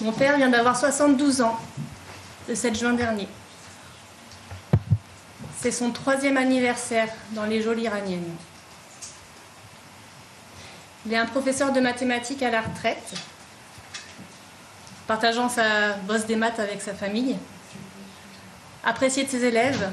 Mon père vient d'avoir 72 ans, le 7 juin dernier. C'est son 3e anniversaire dans les geôles iraniennes. Il est un professeur de mathématiques à la retraite, partageant sa bosse des maths avec sa famille, apprécié de ses élèves,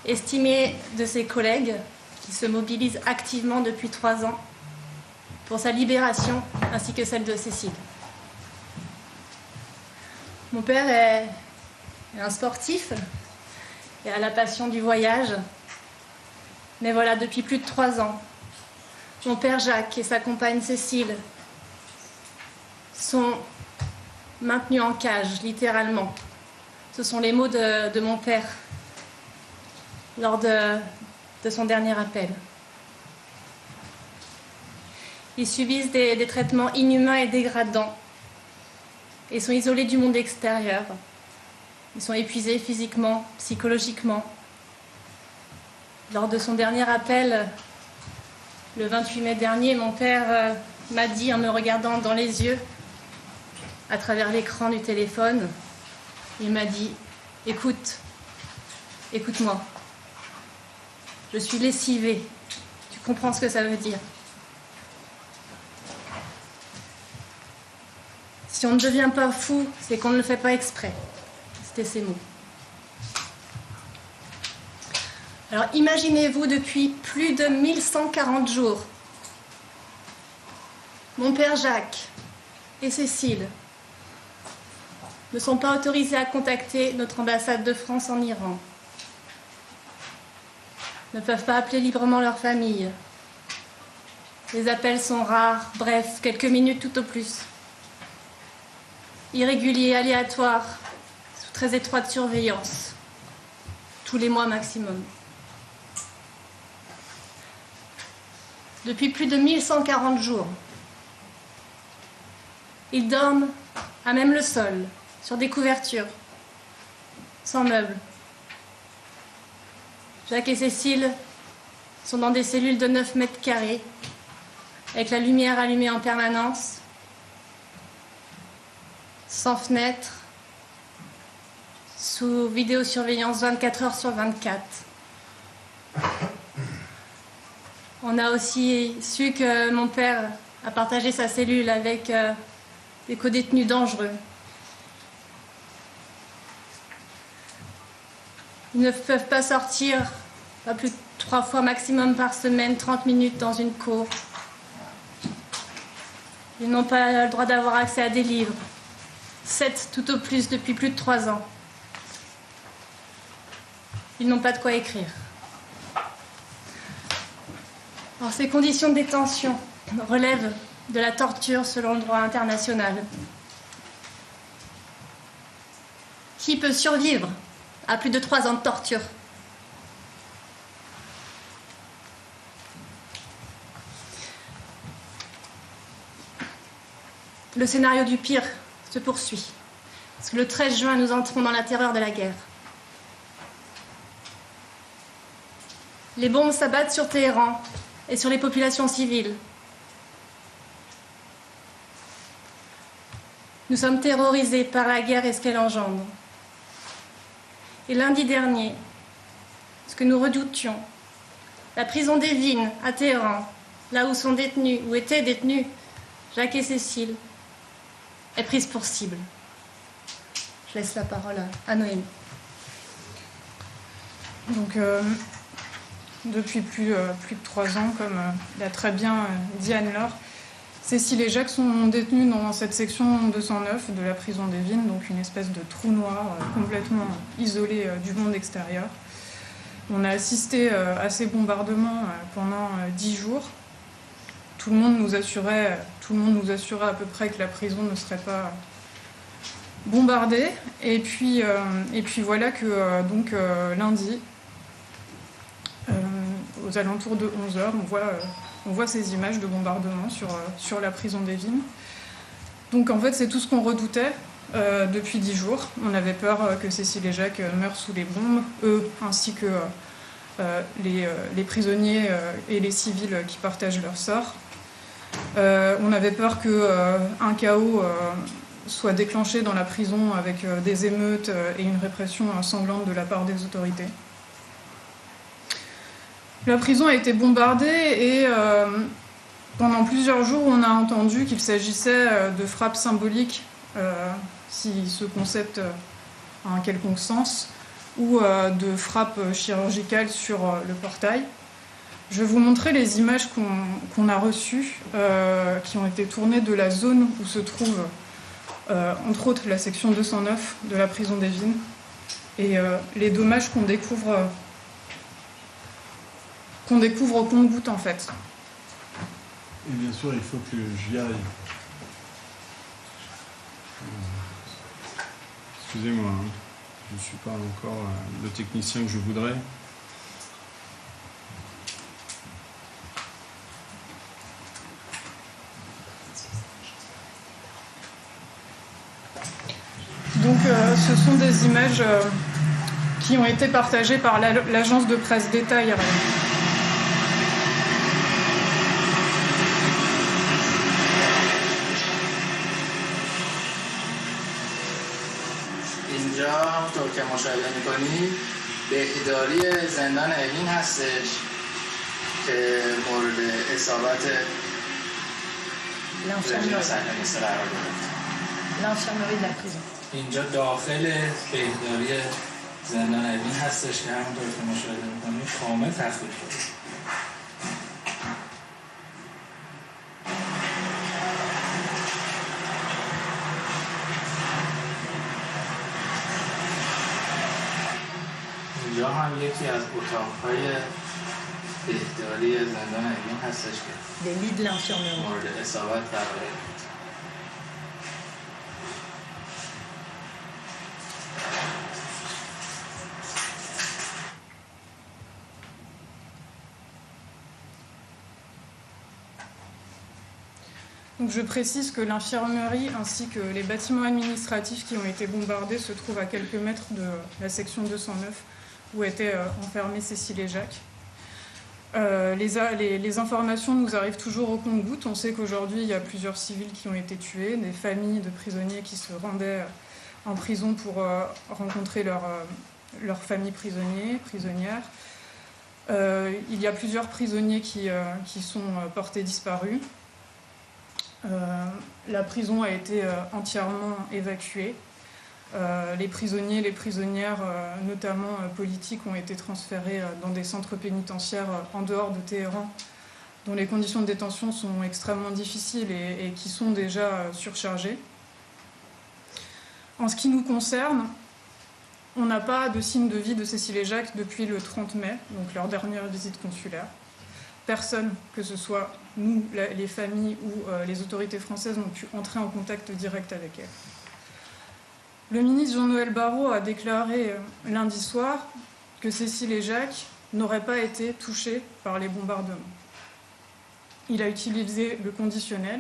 estimé de ses collègues qui se mobilisent activement depuis 3 ans pour sa libération ainsi que celle de Cécile. Mon père est un sportif et a la passion du voyage. Mais voilà, depuis plus de 3 ans, mon père Jacques et sa compagne Cécile sont maintenus en cage, littéralement. Ce sont les mots de mon père lors de son dernier appel. Ils subissent des traitements inhumains et dégradants et sont isolés du monde extérieur. Ils sont épuisés physiquement, psychologiquement. Lors de son dernier appel, le 28 mai dernier, mon père m'a dit, en me regardant dans les yeux, à travers l'écran du téléphone, il m'a dit « Écoute, écoute-moi. Je suis lessivé. Tu comprends ce que ça veut dire. Si on ne devient pas fou, c'est qu'on ne le fait pas exprès. » C'était ces mots. Alors imaginez-vous, depuis plus de 1140 jours, mon père Jacques et Cécile ne sont pas autorisés à contacter notre ambassade de France en Iran, ne peuvent pas appeler librement leur famille. Les appels sont rares, bref, quelques minutes tout au plus. Irréguliers, aléatoires, sous très étroite surveillance, tous les mois maximum. Depuis plus de 1140 jours, ils dorment à même le sol, sur des couvertures, sans meubles. Jacques et Cécile sont dans des cellules de 9 mètres carrés, avec la lumière allumée en permanence, sans fenêtre, sous vidéosurveillance 24 heures sur 24. On a aussi su que mon père a partagé sa cellule avec des codétenus dangereux. Ils ne peuvent pas sortir, pas plus de 3 fois maximum par semaine, 30 minutes dans une cour. Ils n'ont pas le droit d'avoir accès à des livres. 7 tout au plus depuis plus de 3 ans. Ils n'ont pas de quoi écrire. Alors, ces conditions de détention relèvent de la torture selon le droit international. Qui peut survivre à plus de 3 ans de torture? Le scénario du pire se poursuit. Parce que le 13 juin, nous entrons dans la terreur de la guerre. Les bombes s'abattent sur Téhéran et sur les populations civiles. Nous sommes terrorisés par la guerre et ce qu'elle engendre. Et lundi dernier, ce que nous redoutions, la prison d'Evin à Téhéran, là où sont détenus, où étaient détenus Jacques et Cécile, est prise pour cible. Je laisse la parole à Noémie. Donc, depuis plus de 3 ans, comme l'a très bien dit Anne-Laure, Cécile et Jacques sont détenus dans cette section 209 de la prison d'Evin, donc une espèce de trou noir complètement isolé du monde extérieur. On a assisté à ces bombardements pendant 10 jours. Tout le monde nous assurait à peu près que la prison ne serait pas bombardée. Et puis voilà que lundi, aux alentours de 11h, on voit ces images de bombardement sur la prison d'Evin. Donc en fait, c'est tout ce qu'on redoutait depuis 10 jours. On avait peur que Cécile et Jacques meurent sous les bombes, eux ainsi que les prisonniers et les civils qui partagent leur sort. On avait peur qu'un chaos soit déclenchée dans la prison avec des émeutes et une répression sanglante de la part des autorités. La prison a été bombardée et pendant plusieurs jours, on a entendu qu'il s'agissait de frappes symboliques, si ce concept a un quelconque sens, ou de frappes chirurgicales sur le portail. Je vais vous montrer les images qu'on a reçues, qui ont été tournées de la zone où se trouve, entre autres, la section 209 de la prison des Vignes, et les dommages qu'on découvre au compte-gouttes, en fait. Et bien sûr, il faut que j'y aille. Excusez-moi, hein. Je ne suis pas encore le technicien que je voudrais. Donc ce sont des images qui ont été partagées par l'agence de presse d'État iranienne. اینجا طور که مشاهده می‌کنید بهداری زندان اوین هستش که مورد اصابت رژیم صهیونیستی قرار گرفت. L'infirmerie de la prison. اینجا داخل بهداری زندان اوین هستش که همونطور که مشاهده می‌کنید کامل تخریب شده. اینجا هم یکی از اتاق‌های بهداری زندان اوین هستش که Des lits de l'infirmerie. مورد اصابت قرار گرفت. Donc je précise que l'infirmerie ainsi que les bâtiments administratifs qui ont été bombardés se trouvent à quelques mètres de la section 209 où était enfermée Cécile et Jacques. Les informations nous arrivent toujours au compte-gouttes. On sait qu'aujourd'hui, il y a plusieurs civils qui ont été tués, des familles de prisonniers qui se rendaient en prison pour rencontrer leurs familles prisonnières. Il y a plusieurs prisonniers qui sont portés disparus. La prison a été entièrement évacuée. Les prisonniers, les prisonnières, notamment politiques, ont été transférés dans des centres pénitentiaires en dehors de Téhéran, dont les conditions de détention sont extrêmement difficiles et qui sont déjà surchargées. En ce qui nous concerne, on n'a pas de signe de vie de Cécile et Jacques depuis le 30 mai, donc leur dernière visite consulaire. Personne, que ce soit nous, les familles ou les autorités françaises, n'ont pu entrer en contact direct avec elles. Le ministre Jean-Noël Barrot a déclaré lundi soir que Cécile et Jacques n'auraient pas été touchés par les bombardements. Il a utilisé le conditionnel,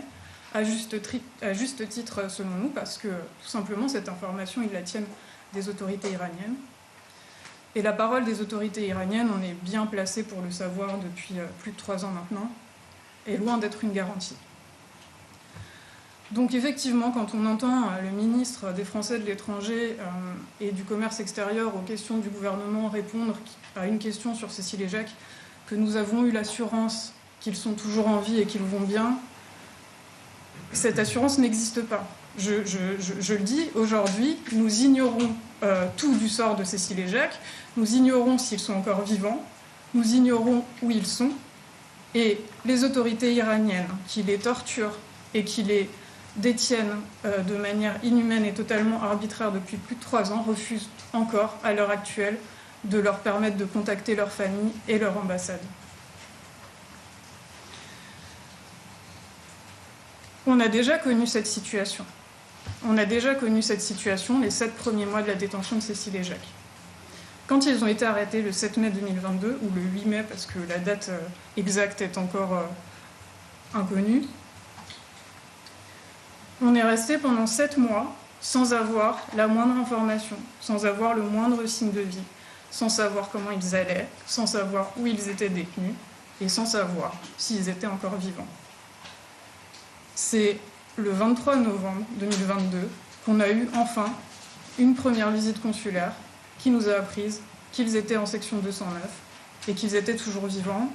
à juste titre selon nous, parce que tout simplement cette information, ils la tiennent des autorités iraniennes. Et la parole des autorités iraniennes, on est bien placé pour le savoir depuis plus de 3 ans maintenant, est loin d'être une garantie. Donc effectivement, quand on entend le ministre des Français de l'étranger et du commerce extérieur aux questions du gouvernement répondre à une question sur Cécile et Jacques, que nous avons eu l'assurance qu'ils sont toujours en vie et qu'ils vont bien, cette assurance n'existe pas. Je le dis, aujourd'hui, nous ignorons tout du sort de Cécile et Jacques, nous ignorons s'ils sont encore vivants, nous ignorons où ils sont, et les autorités iraniennes qui les torturent et qui les détiennent de manière inhumaine et totalement arbitraire depuis plus de 3 ans refusent encore, à l'heure actuelle, de leur permettre de contacter leur famille et leur ambassade. On a déjà connu cette situation. On a déjà connu cette situation les 7 premiers mois de la détention de Cécile et Jacques. Quand ils ont été arrêtés le 7 mai 2022, ou le 8 mai, parce que la date exacte est encore inconnue, on est resté pendant 7 mois sans avoir la moindre information, sans avoir le moindre signe de vie, sans savoir comment ils allaient, sans savoir où ils étaient détenus et sans savoir s'ils étaient encore vivants. C'est le 23 novembre 2022 qu'on a eu enfin une première visite consulaire qui nous a appris qu'ils étaient en section 209 et qu'ils étaient toujours vivants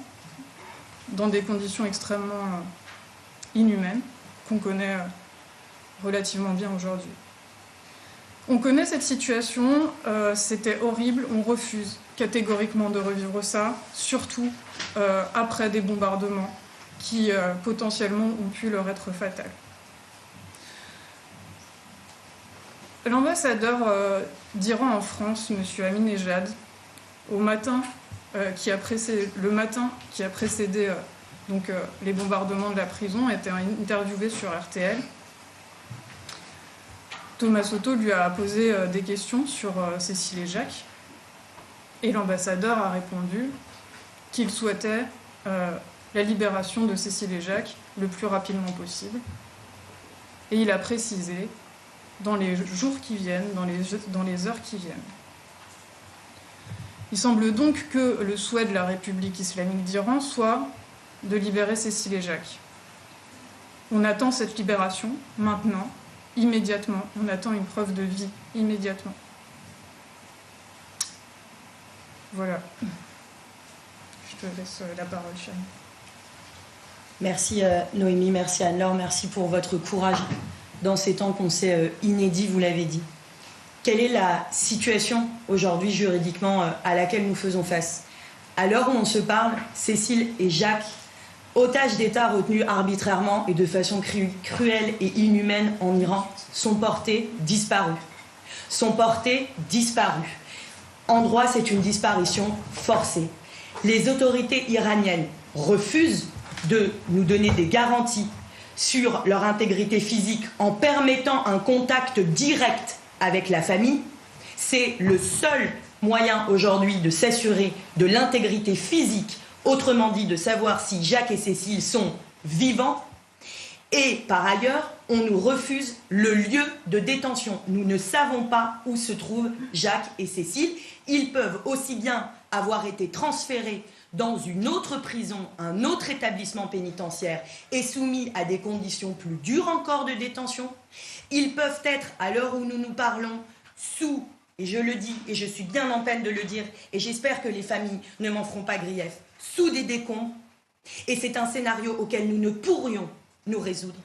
dans des conditions extrêmement inhumaines qu'on connaît relativement bien aujourd'hui. On connaît cette situation, c'était horrible, on refuse catégoriquement de revivre ça, surtout après des bombardements qui potentiellement ont pu leur être fatals. L'ambassadeur d'Iran en France, M. Ahmadinejad, le matin qui a précédé les bombardements de la prison, a été interviewé sur RTL. Thomas Soto lui a posé des questions sur Cécile et Jacques, et l'ambassadeur a répondu qu'il souhaitait la libération de Cécile et Jacques le plus rapidement possible. Et il a précisé dans les jours qui viennent, dans les heures qui viennent. Il semble donc que le souhait de la République islamique d'Iran soit de libérer Cécile et Jacques. On attend cette libération maintenant, immédiatement. On attend une preuve de vie immédiatement. Voilà. Je te laisse la parole, Chani. Merci Noémie, merci Anne-Laure, merci pour votre courage dans ces temps qu'on sait inédits, vous l'avez dit. Quelle est la situation aujourd'hui juridiquement à laquelle nous faisons face? À l'heure où on se parle, Cécile et Jacques, otages d'État retenus arbitrairement et de façon cruelle et inhumaine en Iran, sont portés disparus. En droit, c'est une disparition forcée. Les autorités iraniennes refusent de nous donner des garanties sur leur intégrité physique en permettant un contact direct avec la famille. C'est le seul moyen aujourd'hui de s'assurer de l'intégrité physique, autrement dit de savoir si Jacques et Cécile sont vivants. Et par ailleurs, on nous refuse le lieu de détention. Nous ne savons pas où se trouvent Jacques et Cécile. Ils peuvent aussi bien avoir été transférés dans une autre prison, un autre établissement pénitentiaire et soumis à des conditions plus dures encore de détention. Ils peuvent être, à l'heure où nous nous parlons, sous, et je le dis, et je suis bien en peine de le dire, et j'espère que les familles ne m'en feront pas grief, sous des décombres. Et c'est un scénario auquel nous ne pourrions nous résoudre.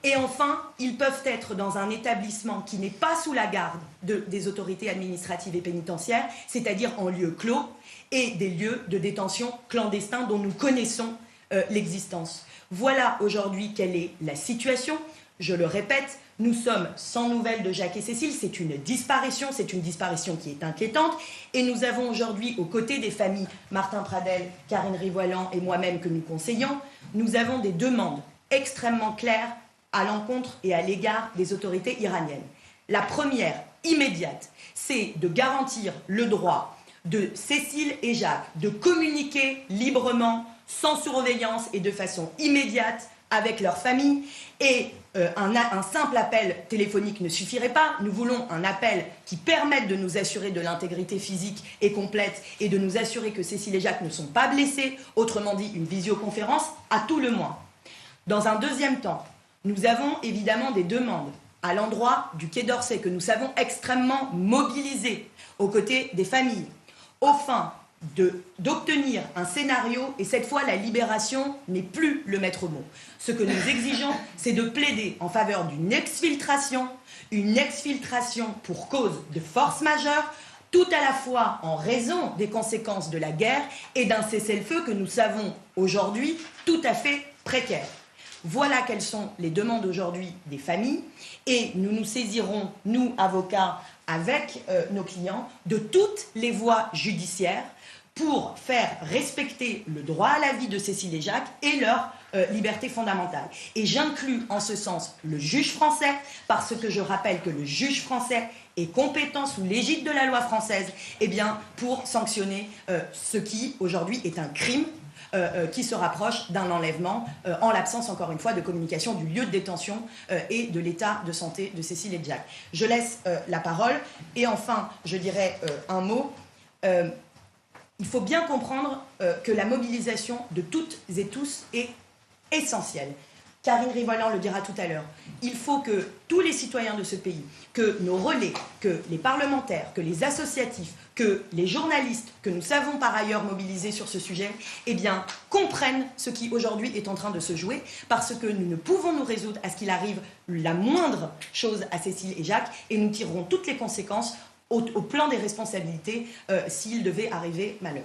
Et enfin, ils peuvent être dans un établissement qui n'est pas sous la garde des autorités administratives et pénitentiaires, c'est-à-dire en lieu clos, et des lieux de détention clandestins dont nous connaissons l'existence. Voilà aujourd'hui quelle est la situation. Je le répète, nous sommes sans nouvelles de Jacques et Cécile. C'est une disparition qui est inquiétante. Et nous avons aujourd'hui, aux côtés des familles Martin Pradel, Karine Rivoilan et moi-même que nous conseillons, nous avons des demandes extrêmement claires à l'encontre et à l'égard des autorités iraniennes. La première, immédiate, c'est de garantir le droit de Cécile et Jacques de communiquer librement, sans surveillance et de façon immédiate avec leur famille. Et un simple appel téléphonique ne suffirait pas. Nous voulons un appel qui permette de nous assurer de l'intégrité physique et complète et de nous assurer que Cécile et Jacques ne sont pas blessés, autrement dit une visioconférence à tout le moins. Dans un deuxième temps, nous avons évidemment des demandes à l'endroit du Quai d'Orsay que nous savons extrêmement mobilisés aux côtés des familles, au fin d'obtenir un scénario, et cette fois la libération n'est plus le maître mot. Ce que nous exigeons, c'est de plaider en faveur d'une exfiltration pour cause de force majeure, tout à la fois en raison des conséquences de la guerre et d'un cessez-le-feu que nous savons aujourd'hui tout à fait précaire. Voilà quelles sont les demandes aujourd'hui des familles, et nous nous saisirons, nous, avocats, avec nos clients, de toutes les voies judiciaires pour faire respecter le droit à la vie de Cécile et Jacques et leur liberté fondamentale. Et j'inclus en ce sens le juge français, parce que je rappelle que le juge français est compétent sous l'égide de la loi française pour sanctionner ce qui, aujourd'hui, est un crime qui se rapproche d'un enlèvement, en l'absence, encore une fois, de communication du lieu de détention et de l'état de santé de Cécile et de Jacques. Je laisse la parole. Et enfin, je dirais un mot. Il faut bien comprendre que la mobilisation de toutes et tous est essentielle. Karine Rivolan le dira tout à l'heure, il faut que tous les citoyens de ce pays, que nos relais, que les parlementaires, que les associatifs, que les journalistes, que nous savons par ailleurs mobilisés sur ce sujet, eh bien, comprennent ce qui aujourd'hui est en train de se jouer, parce que nous ne pouvons nous résoudre à ce qu'il arrive la moindre chose à Cécile et Jacques, et nous tirerons toutes les conséquences au plan des responsabilités s'il devait arriver malheur.